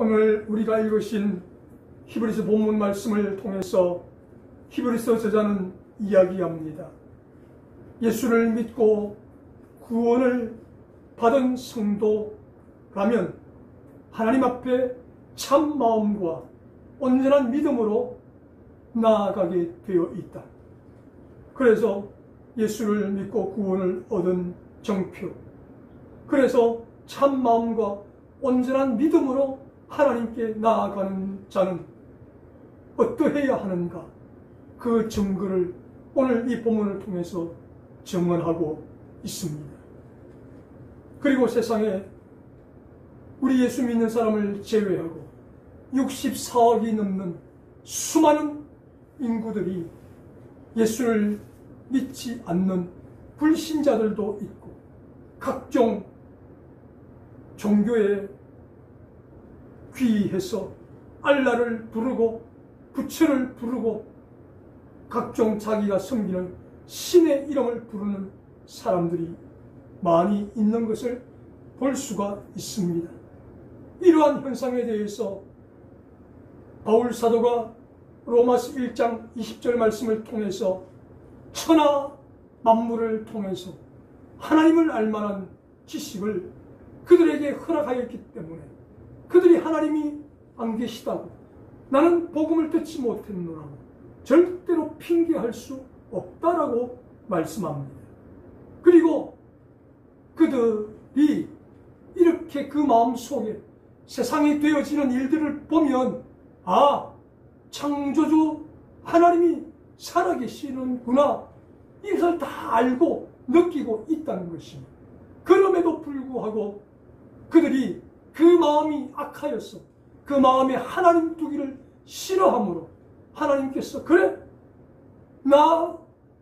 오늘 우리가 읽으신 히브리서 본문 말씀을 통해서 히브리서 저자는 이야기합니다. 예수를 믿고 구원을 받은 성도라면 하나님 앞에 참 마음과 온전한 믿음으로 나아가게 되어 있다. 그래서 예수를 믿고 구원을 얻은 정표, 그래서 참 마음과 온전한 믿음으로 하나님께 나아가는 자는 어떠해야 하는가, 그 증거를 오늘 이 본문을 통해서 증언하고 있습니다. 그리고 세상에 우리 예수 믿는 사람을 제외하고 64억이 넘는 수많은 인구들이 예수를 믿지 않는 불신자들도 있고, 각종 종교에 귀의해서 알라를 부르고 부처를 부르고 각종 자기가 섬기는 신의 이름을 부르는 사람들이 많이 있는 것을 볼 수가 있습니다. 이러한 현상에 대해서 바울 사도가 로마서 1장 20절 말씀을 통해서 천하 만물을 통해서 하나님을 알만한 지식을 그들에게 허락하였기 때문에 그들이 하나님이 안 계시다고, 나는 복음을 듣지 못했노라고 절대로 핑계할 수 없다라고 말씀합니다. 그리고 그들이 이렇게 그 마음속에 세상에 되어지는 일들을 보면, 아, 창조주 하나님이 살아계시는구나, 이것을 다 알고 느끼고 있다는 것입니다. 그럼에도 불구하고 그들이 그 마음이 악하여서 그 마음에 하나님 두기를 싫어하므로 하나님께서, 그래, 나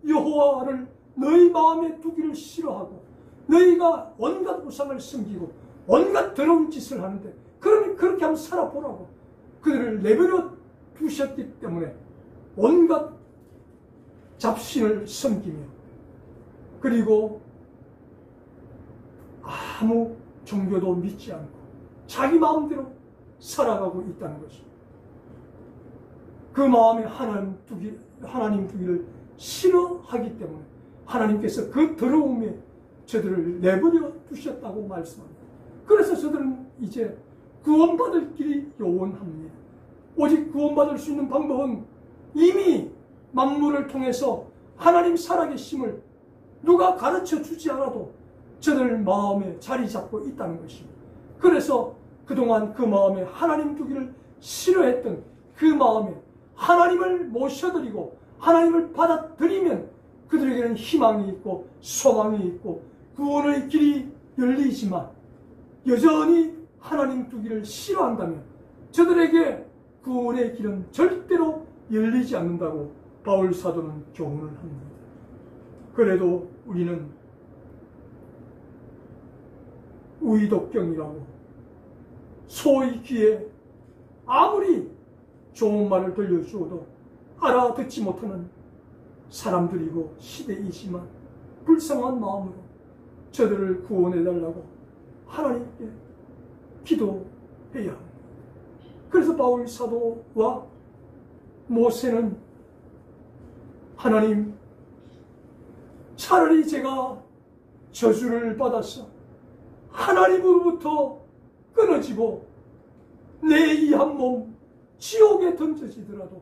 여호와를 너희 마음에 두기를 싫어하고 너희가 온갖 우상을 섬기고 온갖 더러운 짓을 하는데 그러면 그렇게 한번 살아보라고 그들을 내버려 두셨기 때문에 온갖 잡신을 섬기며, 그리고 아무 종교도 믿지 않고 자기 마음대로 살아가고 있다는 것입니다. 그 마음에 하나님 두기를 싫어하기 때문에 하나님께서 그 더러움에 저들을 내버려 두셨다고 말씀합니다. 그래서 저들은 이제 구원받을 길이 요원합니다. 오직 구원받을 수 있는 방법은 이미 만물을 통해서 하나님 살아계심을 누가 가르쳐 주지 않아도 저들 마음에 자리 잡고 있다는 것입니다. 그래서 그동안 그 마음에 하나님 두기를 싫어했던 그 마음에 하나님을 모셔드리고 하나님을 받아들이면 그들에게는 희망이 있고 소망이 있고 구원의 길이 열리지만, 여전히 하나님 두기를 싫어한다면 저들에게 구원의 길은 절대로 열리지 않는다고 바울 사도는 교훈을 합니다. 그래도 우리는 의독경이라고 소의 귀에 아무리 좋은 말을 들려주어도 알아듣지 못하는 사람들이고 시대이지만 불쌍한 마음으로 저들을 구원해달라고 하나님께 기도해야 합니다. 그래서 바울 사도와 모세는, 하나님, 차라리 제가 저주를 받아서 하나님으로부터 끊어지고 내 이 한 몸 지옥에 던져지더라도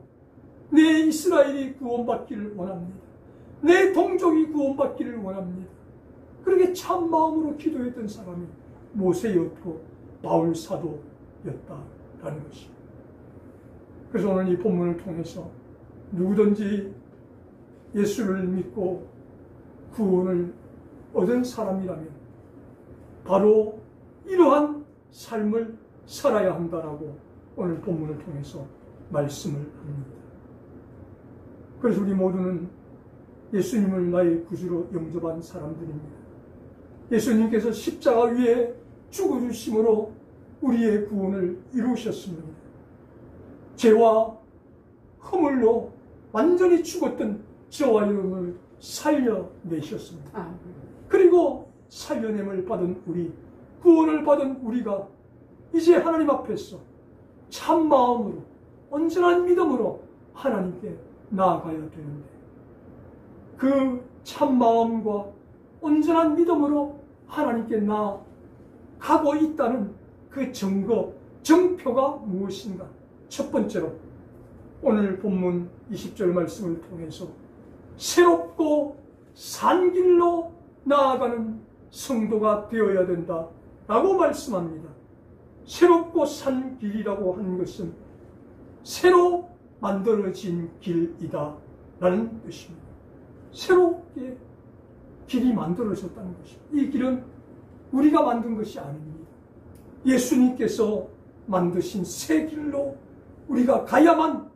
내 이스라엘이 구원받기를 원합니다. 내 동족이 구원받기를 원합니다. 그렇게 참 마음으로 기도했던 사람이 모세였고 바울 사도였다라는 것입니다. 그래서 오늘 이 본문을 통해서 누구든지 예수를 믿고 구원을 얻은 사람이라면 바로 이러한 삶을 살아야 한다라고 오늘 본문을 통해서 말씀을 합니다. 그래서 우리 모두는 예수님을 나의 구주로 영접한 사람들입니다. 예수님께서 십자가 위에 죽어주심으로 우리의 구원을 이루셨습니다. 죄와 허물로 완전히 죽었던 저와 여러분을 살려내셨습니다. 그리고 살려냄을 받은 우리, 구원을 받은 우리가 이제 하나님 앞에서 참 마음으로 온전한 믿음으로 하나님께 나아가야 되는데, 그 참 마음과 온전한 믿음으로 하나님께 나아가고 있다는 그 증거, 증표가 무엇인가? 첫 번째로 오늘 본문 20절 말씀을 통해서 새롭고 산 길로 나아가는 성도가 되어야 된다라고 말씀합니다. 새롭고 산 길이라고 하는 것은 새로 만들어진 길이다 라는 뜻입니다. 새롭게 길이 만들어졌다는 것입니다. 이 길은 우리가 만든 것이 아닙니다. 예수님께서 만드신 새 길로 우리가 가야만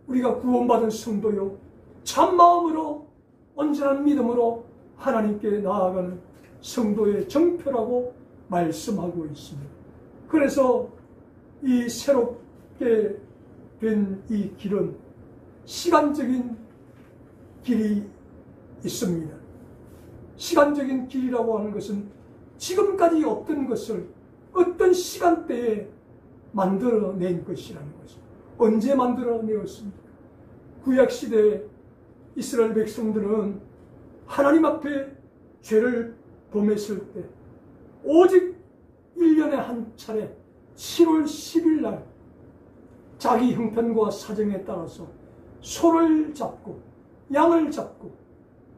우리가 구원받은 성도요, 참마음으로 온전한 믿음으로 하나님께 나아가는 성도의 정표라고 말씀하고 있습니다. 그래서 이 새롭게 된 이 길은 시간적인 길이 있습니다. 시간적인 길이라고 하는 것은 지금까지 없던 것을 어떤 시간대에 만들어낸 것이라는 것입니다. 언제 만들어내었습니까? 구약시대 이스라엘 백성들은 하나님 앞에 죄를 범했을 때 오직 1년에 한 차례 7월 10일 날 자기 형편과 사정에 따라서 소를 잡고 양을 잡고,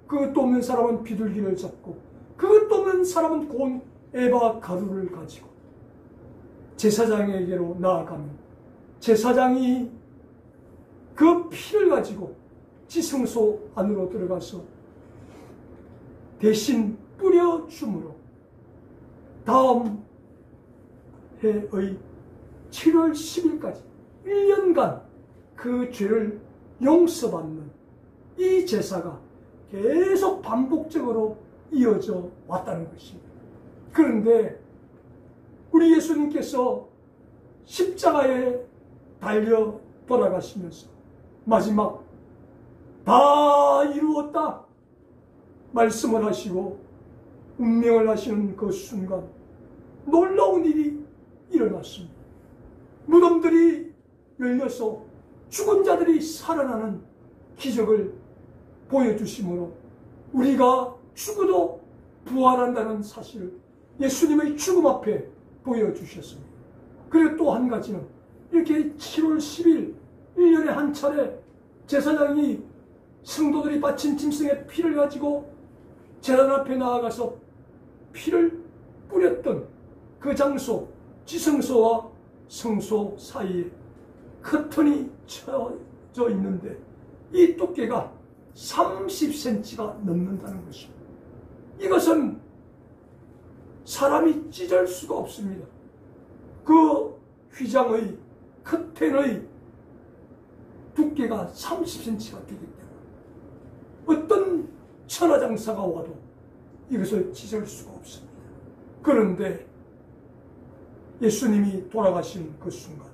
그것도 없는 사람은 비둘기를 잡고, 그것도 없는 사람은 고운 에바 가루를 가지고 제사장에게로 나아가면 제사장이 그 피를 가지고 지성소 안으로 들어가서 대신 뿌려줌으로 다음 해의 7월 10일까지 1년간 그 죄를 용서받는 이 제사가 계속 반복적으로 이어져 왔다는 것입니다. 그런데 우리 예수님께서 십자가에 달려 돌아가시면서 마지막 다 이루었다 말씀을 하시고 운명을 하시는 그 순간 놀라운 일이 일어났습니다. 무덤들이 열려서 죽은 자들이 살아나는 기적을 보여주심으로 우리가 죽어도 부활한다는 사실을 예수님의 죽음 앞에 보여주셨습니다. 그리고 또 한 가지는 이렇게 7월 10일 1년에 한 차례 제사장이 성도들이 바친 짐승의 피를 가지고 제단 앞에 나아가서 피를 뿌렸던 그 장소, 지성소와 성소 사이에 커튼이 쳐져 있는데 이 두께가 30cm가 넘는다는 것입니다. 이것은 사람이 찢을 수가 없습니다. 그 휘장의 커튼의 두께가 30cm가 되기 때문에 어떤 천하장사가 와도 이것을 찢을 수가 없습니다. 그런데 예수님이 돌아가신 그 순간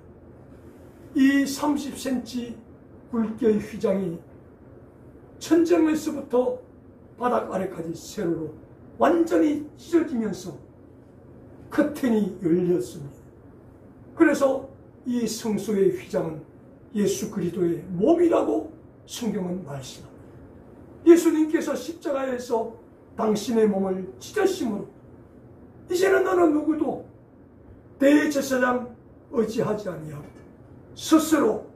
이 30cm 굵기의 휘장이 천정에서부터 바닥 아래까지 세로로 완전히 찢어지면서 커튼이 열렸습니다. 그래서 이 성소의 휘장은 예수 그리스도의 몸이라고 성경은 말씀합니다. 예수님께서 십자가에서 당신의 몸을 찢으심으로 이제는 너는 누구도 대제사장 의지하지 아니하고 스스로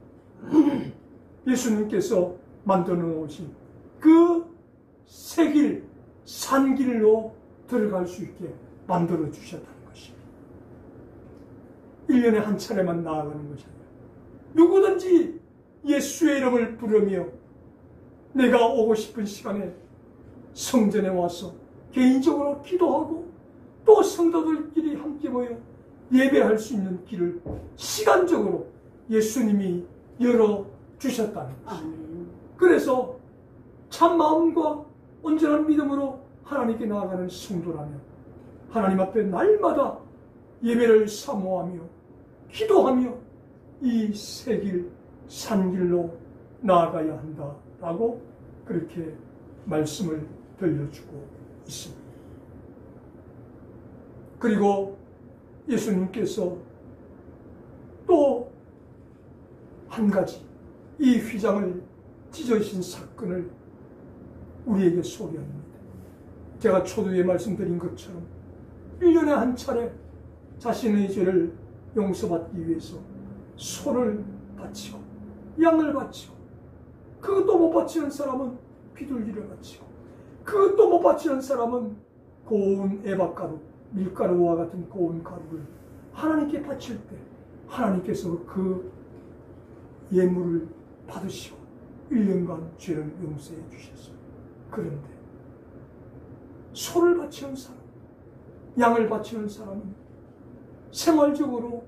예수님께서 만들어 놓으신 그 새 길, 산 길로 들어갈 수 있게 만들어 주셨다는 것입니다. 1년에 한 차례만 나아가는 것이 아니라 누구든지 예수의 이름을 부르며 내가 오고 싶은 시간에 성전에 와서 개인적으로 기도하고 또 성도들끼리 함께 모여 예배할 수 있는 길을 시간적으로 예수님이 열어주셨다는 것입니다. 그래서 참 마음과 온전한 믿음으로 하나님께 나아가는 성도라면 하나님 앞에 날마다 예배를 사모하며 기도하며 이 새 길, 산 길로 나아가야 한다라고 그렇게 말씀을 들려주고 있습니다. 그리고 예수님께서 또 한 가지, 이 휘장을 찢어진 사건을 우리에게 소개합니다. 제가 초두에 말씀드린 것처럼 1년에 한 차례 자신의 죄를 용서받기 위해서 소를 바치고 양을 바치고, 그것도 못 바치는 사람은 비둘기를 바치고, 그것도 못 바치는 사람은 고운 에바가루, 밀가루와 같은 고운 가루를 하나님께 바칠 때 하나님께서 그 예물을 받으시고 1년간 죄를 용서해 주셨어요. 그런데 소를 바치는 사람, 양을 바치는 사람은 생활적으로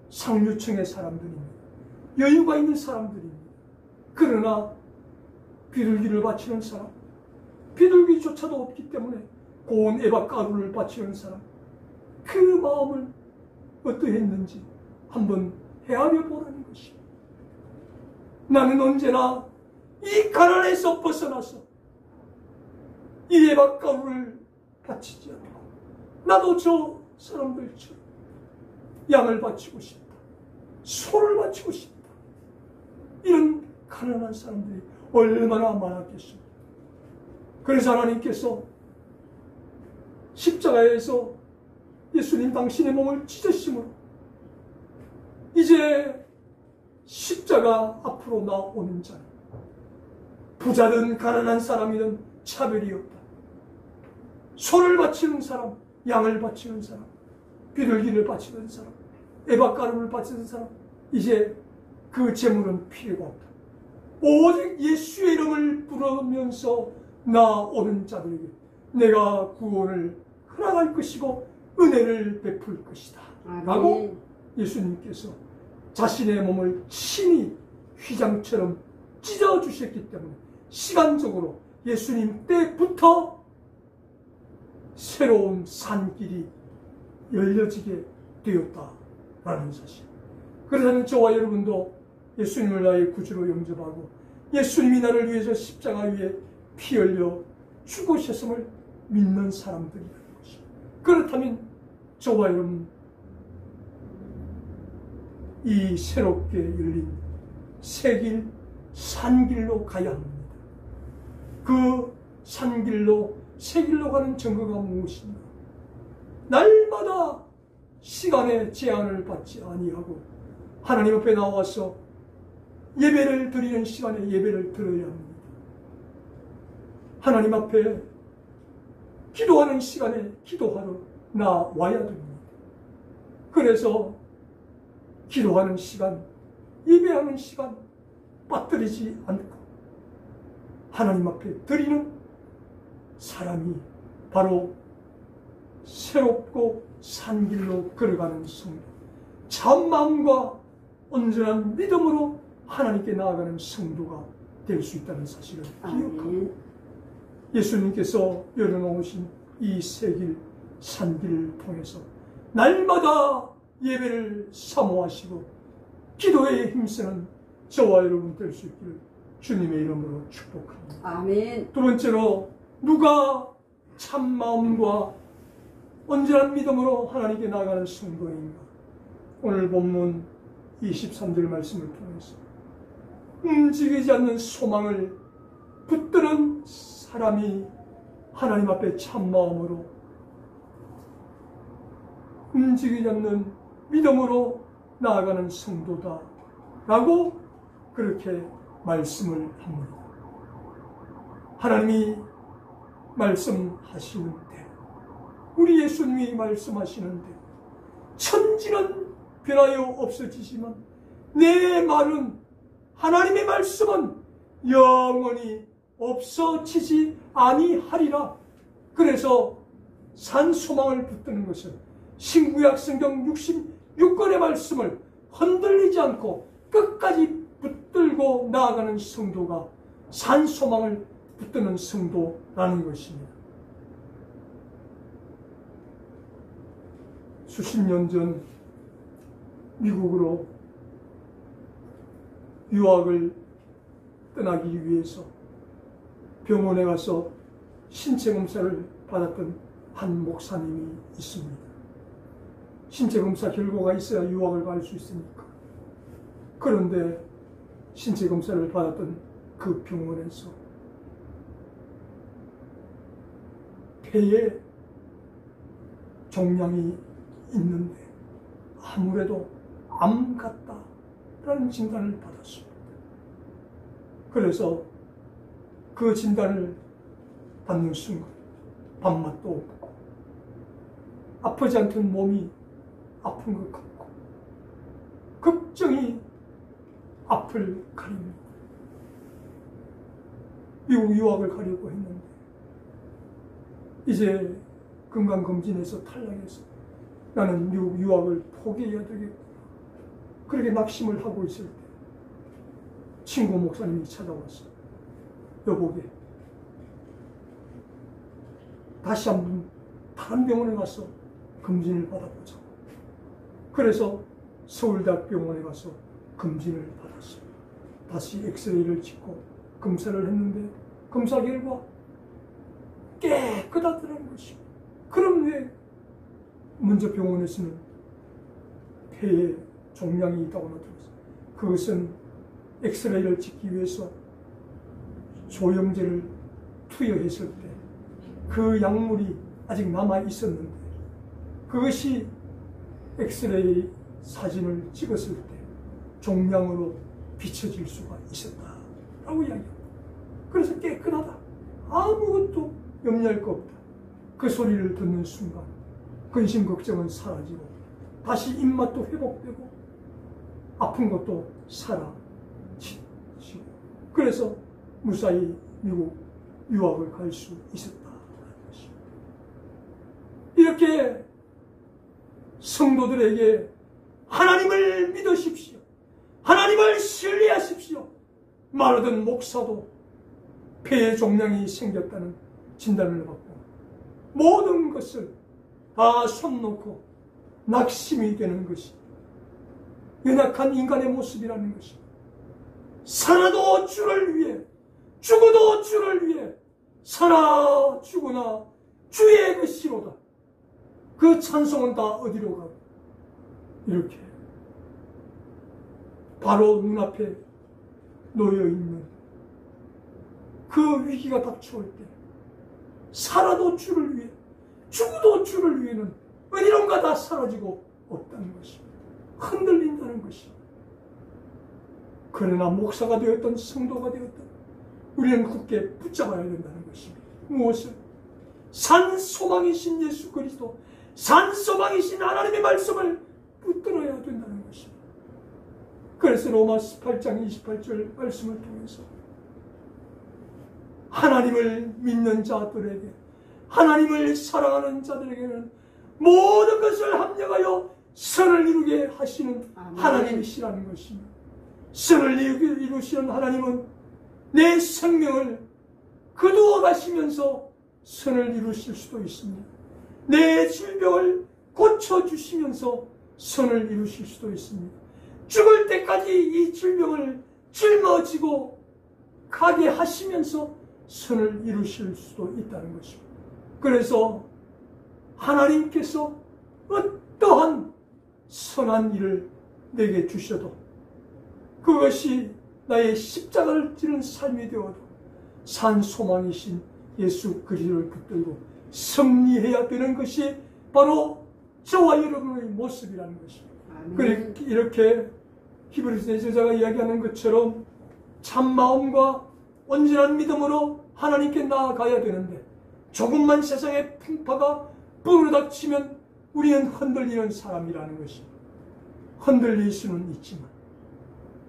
상류층의 사람들입니다. 여유가 있는 사람들입니다. 그러나 비둘기를 바치는 사람, 비둘기조차도 없기 때문에 고운 에바가루를 바치는 사람, 그 마음을 어떠했는지 한번 헤아려 보라는 것입니다. 나는 언제나 이 가난에서 벗어나서 이 에바가루를 바치지 않고 나도 저 사람들처럼 양을 바치고 싶다, 소를 바치고 싶다, 이런 가난한 사람들이 얼마나 많았겠습니까? 그래서 하나님께서 십자가에서 예수님 당신의 몸을 찢으심으로 이제 십자가 앞으로 나오는 자는 부자든 가난한 사람이든 차별이 없다. 소를 바치는 사람, 양을 바치는 사람, 비둘기를 바치는 사람, 에바가루를 바치는 사람, 이제 그 재물은 필요가 없다. 오직 예수의 이름을 부르면서 나오는 자들에게 내가 구원을 허락할 것이고 은혜를 베풀 것이다. 라고 예수님께서 자신의 몸을 친히 휘장처럼 찢어주셨기 때문에 시간적으로 예수님 때부터 새로운 산길이 열려지게 되었다라는 사실. 그렇다면 저와 여러분도 예수님을 나의 구주로 영접하고 예수님이 나를 위해서 십자가 위에 피 흘려 죽으셨음을 믿는 사람들이라는 것입니다. 그렇다면 저와 여러분, 이 새롭게 열린 새길, 산길로 가야 합니다. 그 산길로, 새길로 가는 증거가 무엇인가? 날마다 시간의 제한을 받지 아니하고 하나님 앞에 나와서 예배를 드리는 시간에 예배를 드려야 합니다. 하나님 앞에 기도하는 시간에 기도하러 나와야 됩니다. 그래서 기도하는 시간, 예배하는 시간 빠뜨리지 않고 하나님 앞에 드리는 사람이 바로 새롭고 산길로 걸어가는 성도, 참마음과 온전한 믿음으로 하나님께 나아가는 성도가 될 수 있다는 사실을 기억하고 예수님께서 열어놓으신 이 새길, 산길을 통해서 날마다 예배를 사모하시고 기도에 힘쓰는 저와 여러분 될 수 있기를 주님의 이름으로 축복합니다. 아멘. 두 번째로, 누가 참마음과 온전한 믿음으로 하나님께 나아가는 성도인가? 오늘 본문 23절 말씀을 통해서 움직이지 않는 소망을 붙드는 사람이 하나님 앞에 참마음으로 움직이지 않는 믿음으로 나아가는 성도다 라고 그렇게 말씀을 합니다. 하나님이 말씀하시는 대로, 우리 예수님이 말씀하시는 대로 천지는 변하여 없어지지만 내 말은, 하나님의 말씀은 영원히 없어지지 아니하리라. 그래서 산 소망을 붙드는 것은 신구약 성경 66권의 말씀을 흔들리지 않고 끝까지 붙들고 나아가는 성도가 산 소망을 붙드는 성도라는 것입니다. 수십 년 전 미국으로 유학을 떠나기 위해서 병원에 가서 신체 검사를 받았던 한 목사님이 있습니다. 신체 검사 결과가 있어야 유학을 갈 수 있으니까. 그런데 신체 검사를 받았던 그 병원에서 폐에 종양이 있는데 아무래도 암 같다라는 진단을 받았습니다. 그래서 그 진단을 받는 순간 밥맛도 없고 아프지 않던 몸이 아픈 것 같고 걱정이 앞을 가립니다. 미국 유학을 가려고 했는데 이제 건강검진에서 탈락해서 나는 미국 유학을 포기해야 되겠구나. 그렇게 낙심을 하고 있을 때 친구 목사님이 찾아와서 여보게 다시 한번 다른 병원에 가서 검진을 받아보자. 그래서 서울대학병원에 가서 검진을 받았어요. 다시 엑스레이를 찍고 검사를 했는데 검사 결과 깨끗하다는 것이고, 그럼 왜 먼저 병원에서는 폐에 종양이 있다고 나타났어요? 그것은 엑스레이를 찍기 위해서 조영제를 투여했을 때 그 약물이 아직 남아 있었는데 그것이 엑스레이 사진을 찍었을 때 종양으로 비춰질 수가 있었다라고 이야기합니다. 그래서 깨끗하다, 아무것도 염려할 거 없다. 그 소리를 듣는 순간 근심 걱정은 사라지고 다시 입맛도 회복되고 아픈 것도 사라지고, 그래서 무사히 미국 유학을 갈 수 있었다는 것입니다. 이렇게 성도들에게 하나님을 믿으십시오, 하나님을 신뢰하십시오 말하던 목사도 폐에 종양이 생겼다는 진단을 받고 모든 것을 다 손 놓고 낙심이 되는 것이 연약한 인간의 모습이라는 것입니다. 살아도 주를 위해, 죽어도 주를 위해, 살아 죽으나 주의 것이로다. 그 찬송은 다 어디로 가고, 이렇게 바로 눈앞에 놓여있는 그 위기가 닥쳐올 때 살아도 주를 위해, 죽어도 주를 위해는 어디론가 다 사라지고 없다는 것입니다. 흔들린다는 것입니다. 그러나 목사가 되었던 성도가 되었던 우리는 굳게 붙잡아야 된다는 것입니다. 무엇을? 산 소망이신 예수 그리스도, 산 소망이신 하나님의 말씀을 붙들어야 된다는 것입니다. 그래서 로마서 8장 28절 말씀을 통해서 하나님을 믿는 자들에게, 하나님을 사랑하는 자들에게는 모든 것을 합력하여 선을 이루게 하시는 하나님이시라는 것입니다. 선을 이루시는 하나님은 내 생명을 거두어 가시면서 선을 이루실 수도 있습니다. 내 질병을 고쳐주시면서 선을 이루실 수도 있습니다. 죽을 때까지 이 질병을 짊어지고 가게 하시면서 선을 이루실 수도 있다는 것입니다. 그래서 하나님께서 어떠한 선한 일을 내게 주셔도 그것이 나의 십자가를 지는 삶이 되어도 산 소망이신 예수 그리스도를 붙들고 승리해야 되는 것이 바로 저와 여러분의 모습이라는 것입니다. 이렇게 히브리서 저자가 이야기하는 것처럼 참마음과 온전한 믿음으로 하나님께 나아가야 되는데 조금만 세상의 풍파가 불어닥치면 우리는 흔들리는 사람이라는 것입니다. 흔들릴 수는 있지만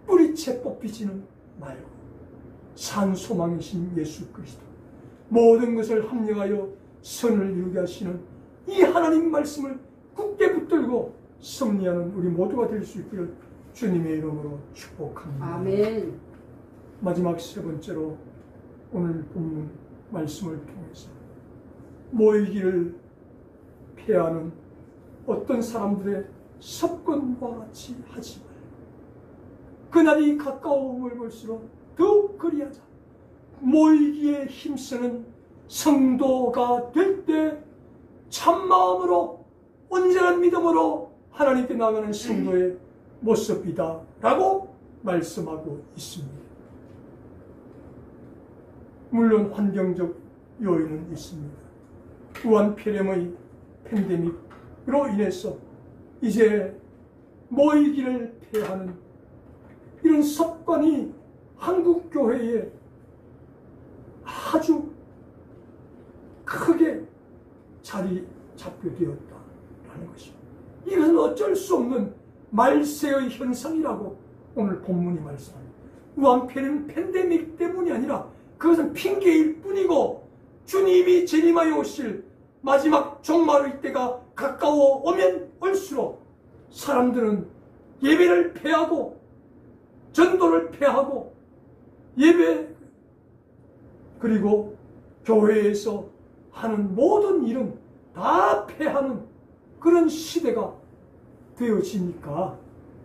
뿌리채 뽑히지는 말고 산 소망이신 예수 그리스도, 모든 것을 합력하여 선을 이루게 하시는 이 하나님 말씀을 굳게 붙들고 승리하는 우리 모두가 될 수 있기를 주님의 이름으로 축복합니다. 아멘. 마지막 세 번째로 오늘 본문 말씀을 통해서 모이기를 피하는 어떤 사람들의 습관과 같이 하지 말고 그날이 가까움을 볼수록 더욱 그리하자. 모이기에 힘쓰는 성도가 될 때 참마음으로 온전한 믿음으로 하나님께 나가는 성도의 모습이다 라고 말씀하고 있습니다. 물론 환경적 요인은 있습니다. 우한폐렴의 팬데믹으로 인해서 이제 모이기를 폐하는 이런 습관이 한국 교회에 아주 크게 자리 잡게 되었다라는 것입니다. 이것은 어쩔 수 없는 말세의 현상이라고 오늘 본문이 말씀합니다. 우한폐렴 팬데믹 때문이 아니라 그것은 핑계일 뿐이고 주님이 재림하여 오실 마지막 종말의 때가 가까워 오면 올수록 사람들은 예배를 폐하고 전도를 폐하고 예배 그리고 교회에서 하는 모든 일은 다 폐하는 그런 시대가 되어지니까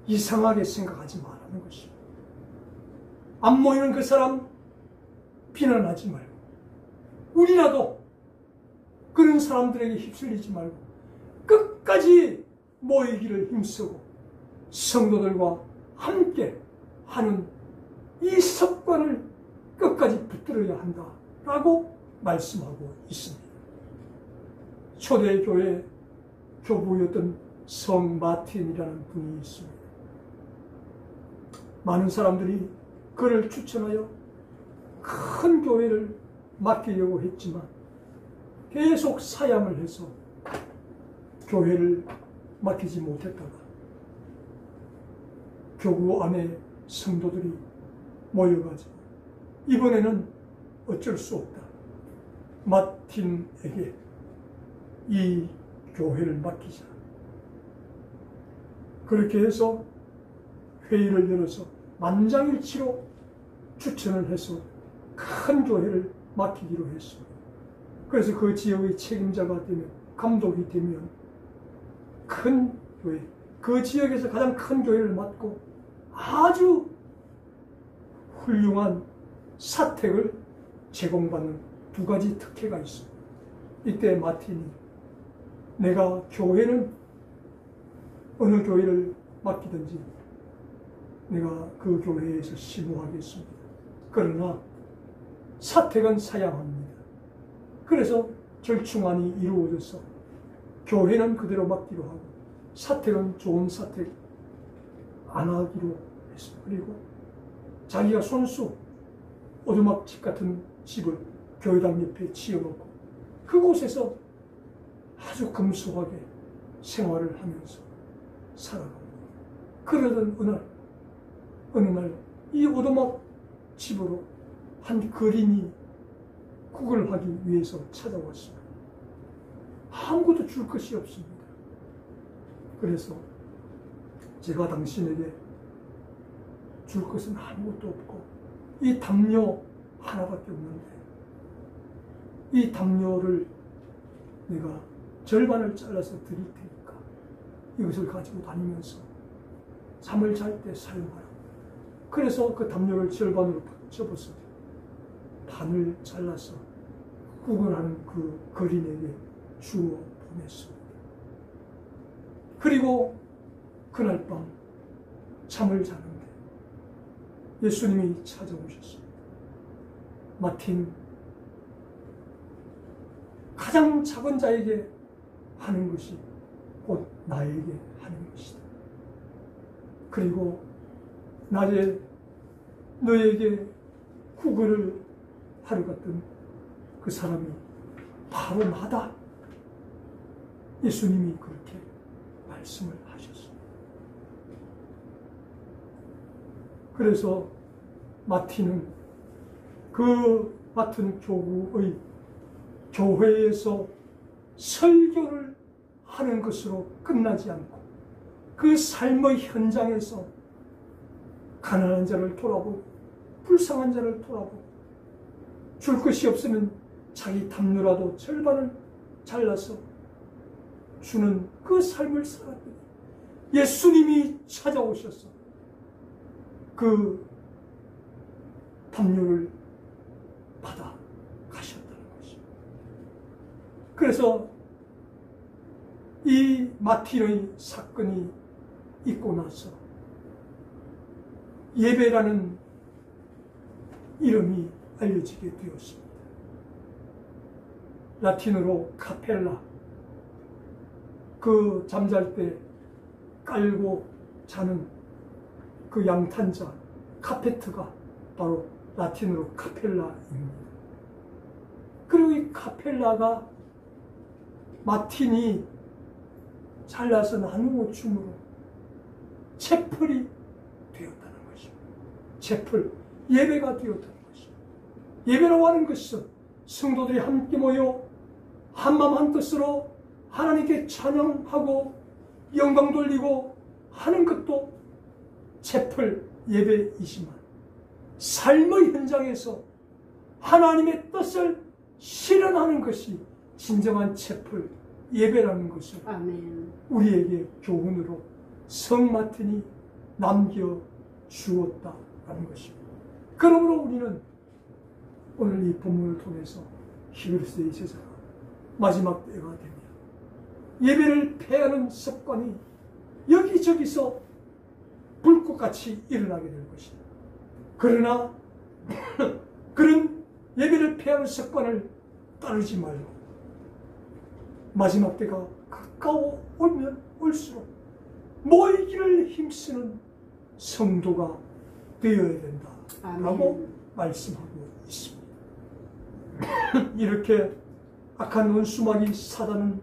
이상하게 생각하지 말라는 것입니다. 안 모이는 그 사람 비난하지 말고 우리라도 그런 사람들에게 휩쓸리지 말고 끝까지 모이기를 힘쓰고 성도들과 함께 하는 이 습관을 끝까지 붙들어야 한다라고 말씀하고 있습니다. 초대교회 교부였던 성 마틴이라는 분이 있습니다. 많은 사람들이 그를 추천하여 큰 교회를 맡기려고 했지만 계속 사양을 해서 교회를 맡기지 못했다가 교구 안에 성도들이 모여가지고 이번에는 어쩔 수 없다. 마틴에게 이 교회를 맡기자. 그렇게 해서 회의를 열어서 만장일치로 추천을 해서 큰 교회를 맡기기로 했습니다. 그래서 그 지역의 책임자가 되면, 감독이 되면 큰 교회, 그 지역에서 가장 큰 교회를 맡고 아주 훌륭한 사택을 제공받는 두 가지 특혜가 있습니다. 이때 마틴이 내가 교회는 어느 교회를 맡기든지 내가 그 교회에서 심호하겠습니다. 그러나 사택은 사양합니다. 그래서 절충안이 이루어져서 교회는 그대로 맡기로 하고 사택은 좋은 사택 안 하기로 했습니다. 그리고 자기가 손수 오두막집 같은 집을 교회당 옆에 지어놓고 그곳에서 아주 금수하게 생활을 하면서 살아갑니다. 그러던 어느 날 이 오두막 집으로 한 거린이 구걸하기 위해서 찾아왔습니다. 아무것도 줄 것이 없습니다. 그래서 제가 당신에게 줄 것은 아무것도 없고 이 담요 하나밖에 없는데 이 담요를 내가 절반을 잘라서 드릴 테니까 이것을 가지고 다니면서 잠을 잘 때 사용하라. 그래서 그 담요를 절반으로 접어서 반을 잘라서 구걸하는 그 거린에게 주어 보냈습니다. 그리고 그날 밤 잠을 자는데 예수님이 찾아오셨습니다. 마틴, 가장 작은 자에게 하는 것이 곧 나에게 하는 것이다. 그리고 낮에 너에게 구걸을 하러 갔던 그 사람이 바로 나다. 예수님이 그렇게 말씀을 하셨습니다. 그래서 마틴은 그 맡은 교구의 교회에서 설교를 하는 것으로 끝나지 않고 그 삶의 현장에서 가난한 자를 돌아보고 불쌍한 자를 돌아보고 줄 것이 없으면 자기 담요라도 절반을 잘라서 주는 그 삶을 살았더니 예수님이 찾아오셔서 그 담요를 받아 가셨다는 것입니다. 그래서 이 마틴의 사건이 있고 나서 예배라는 이름이 알려지게 되었습니다. 라틴어로 카펠라, 그 잠잘 때 깔고 자는 그 양탄자 카페트가 바로 라틴어로 카펠라입니다. 그리고 이 카펠라가 마틴이 잘라서 나누어 줌으로 채플이 되었다는 것입니다. 채플, 예배가 되었다는 것입니다. 예배라고 하는 것은 성도들이 함께 모여 한마음 한뜻으로 하나님께 찬양하고 영광 돌리고 하는 것도 채플 예배이지만, 삶의 현장에서 하나님의 뜻을 실현하는 것이 진정한 채플 예배라는 것을 아멘. 우리에게 교훈으로 성마틴이 남겨주었다라는 것입니다. 그러므로 우리는 오늘 이 본문을 통해서 히브리서의 제자가 마지막 때가 되면 예배를 폐하는 습관이 여기저기서 불꽃같이 일어나게 될 것입니다. 그러나 그런 예배를 폐하는 습관을 따르지 말고 마지막 때가 가까워 오면 올수록 모이기를 힘쓰는 성도가 되어야 된다라고 말씀하고 있습니다. 이렇게 악한 원수마귀 사단은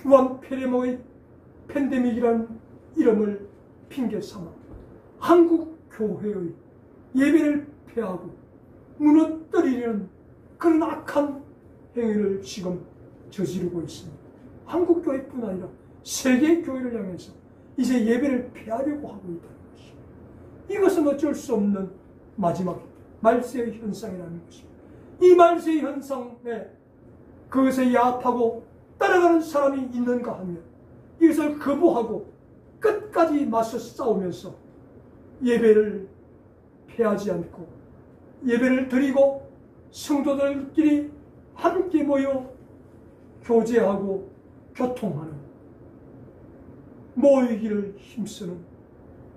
왕 페레모의 팬데믹이라는 이름을 핑계 삼아 한국 교회의 예배를 폐하고 무너뜨리려는 그런 악한 행위를 지금 저지르고 있습니다. 한국 교회뿐 아니라 세계 교회를 향해서 이제 예배를 폐하려고 하고 있다는 것입니다. 이것은 어쩔 수 없는 마지막 말세의 현상이라는 것입니다. 이 말세의 현상에 그것에 야합하고 따라가는 사람이 있는가 하면 이것을 거부하고 끝까지 맞서 싸우면서 예배를 폐하지 않고 예배를 드리고 성도들끼리 함께 모여 교제하고 교통하는, 모이기를 힘쓰는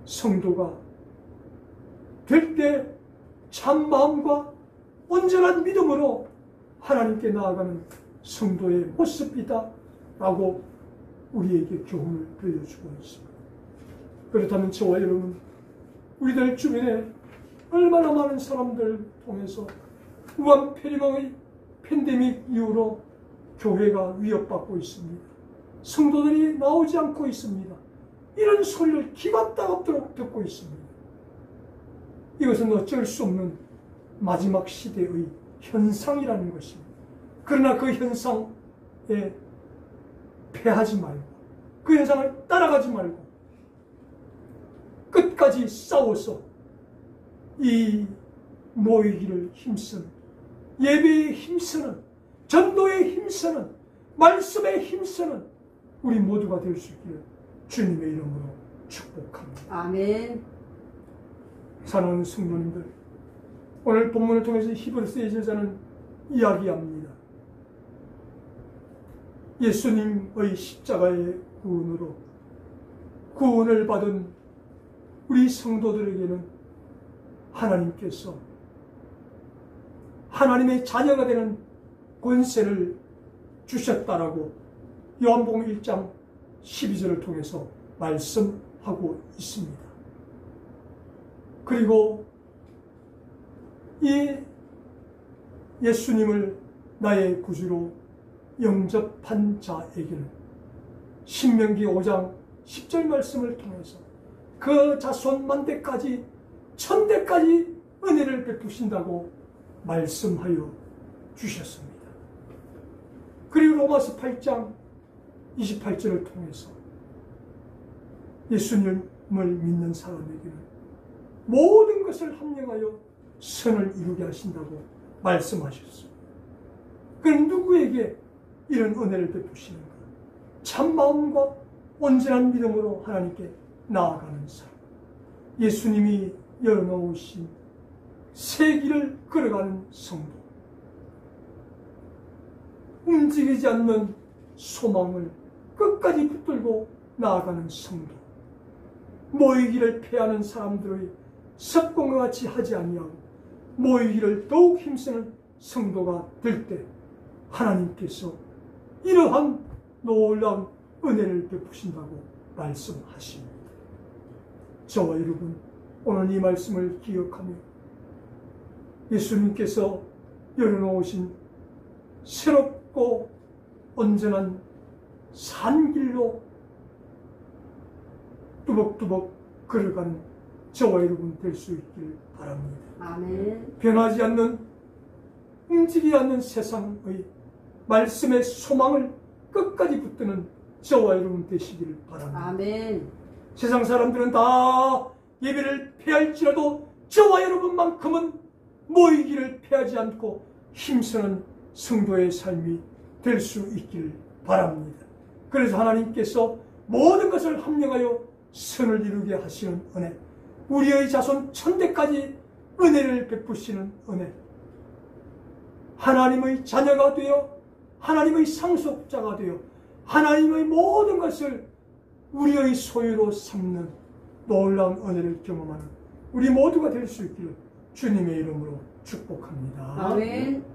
성도가 될 때 참 마음과 온전한 믿음으로 하나님께 나아가는 성도의 모습이다 라고 우리에게 교훈을 들려주고 있습니다. 그렇다면 저와 여러분, 우리들 주변에 얼마나 많은 사람들 통해서 우한 폐렴의 팬데믹 이후로 교회가 위협받고 있습니다. 성도들이 나오지 않고 있습니다. 이런 소리를 기가 따갑도록 듣고 있습니다. 이것은 어쩔 수 없는 마지막 시대의 현상이라는 것입니다. 그러나 그 현상에 패하지 말고 그 현상을 따라가지 말고 끝까지 싸워서 이 모이기를 힘쓰는, 예배에 힘쓰는, 전도에 힘쓰는, 말씀에 힘쓰는 우리 모두가 될 수 있기를 주님의 이름으로 축복합니다. 아멘. 사랑하는 성도님들, 오늘 본문을 통해서 히브리서의 제자는 이야기합니다. 예수님의 십자가의 구원으로 구원을 받은 우리 성도들에게는 하나님께서 하나님의 자녀가 되는 권세를 주셨다라고 요한복음 1장 12절을 통해서 말씀하고 있습니다. 그리고 이 예수님을 나의 구주로 영접한 자에게는 신명기 5장 10절 말씀을 통해서 그 자손 만대까지 천대까지 은혜를 베푸신다고 말씀하여 주셨습니다. 그리고 로마서 8장 28절을 통해서 예수님을 믿는 사람에게는 모든 것을 합력하여 선을 이루게 하신다고 말씀하셨습니다. 그럼 누구에게 이런 은혜를 베푸시는가? 참 마음과 온전한 믿음으로 하나님께 나아가는 사람, 예수님이 열어놓으신 새 길을 걸어가는 성도, 움직이지 않는 소망을 끝까지 붙들고 나아가는 성도, 모이기를 패하는 사람들의 습관과 같이 하지 아니하고 모이기를 더욱 힘쓰는 성도가 될 때 하나님께서 이러한 놀라운 은혜를 베푸신다고 말씀하십니다. 저와 여러분, 오늘 이 말씀을 기억하며 예수님께서 열어놓으신 새롭고 온전한 산길로 뚜벅뚜벅 걸어가는 저와 여러분 될 수 있길 바랍니다. 아멘. 변하지 않는, 움직이지 않는 세상의 말씀의 소망을 끝까지 붙드는 저와 여러분 되시기를 바랍니다. 아멘. 세상 사람들은 다 예배를 패할지라도 저와 여러분만큼은 모이기를 패하지 않고 힘쓰는 성도의 삶이 될 수 있기를 바랍니다. 그래서 하나님께서 모든 것을 합력하여 선을 이루게 하시는 은혜, 우리의 자손 천대까지 은혜를 베푸시는 은혜, 하나님의 자녀가 되어 하나님의 상속자가 되어 하나님의 모든 것을 우리의 소유로 삼는 놀라운 은혜를 경험하는 우리 모두가 될 수 있기를 주님의 이름으로 축복합니다. 아멘.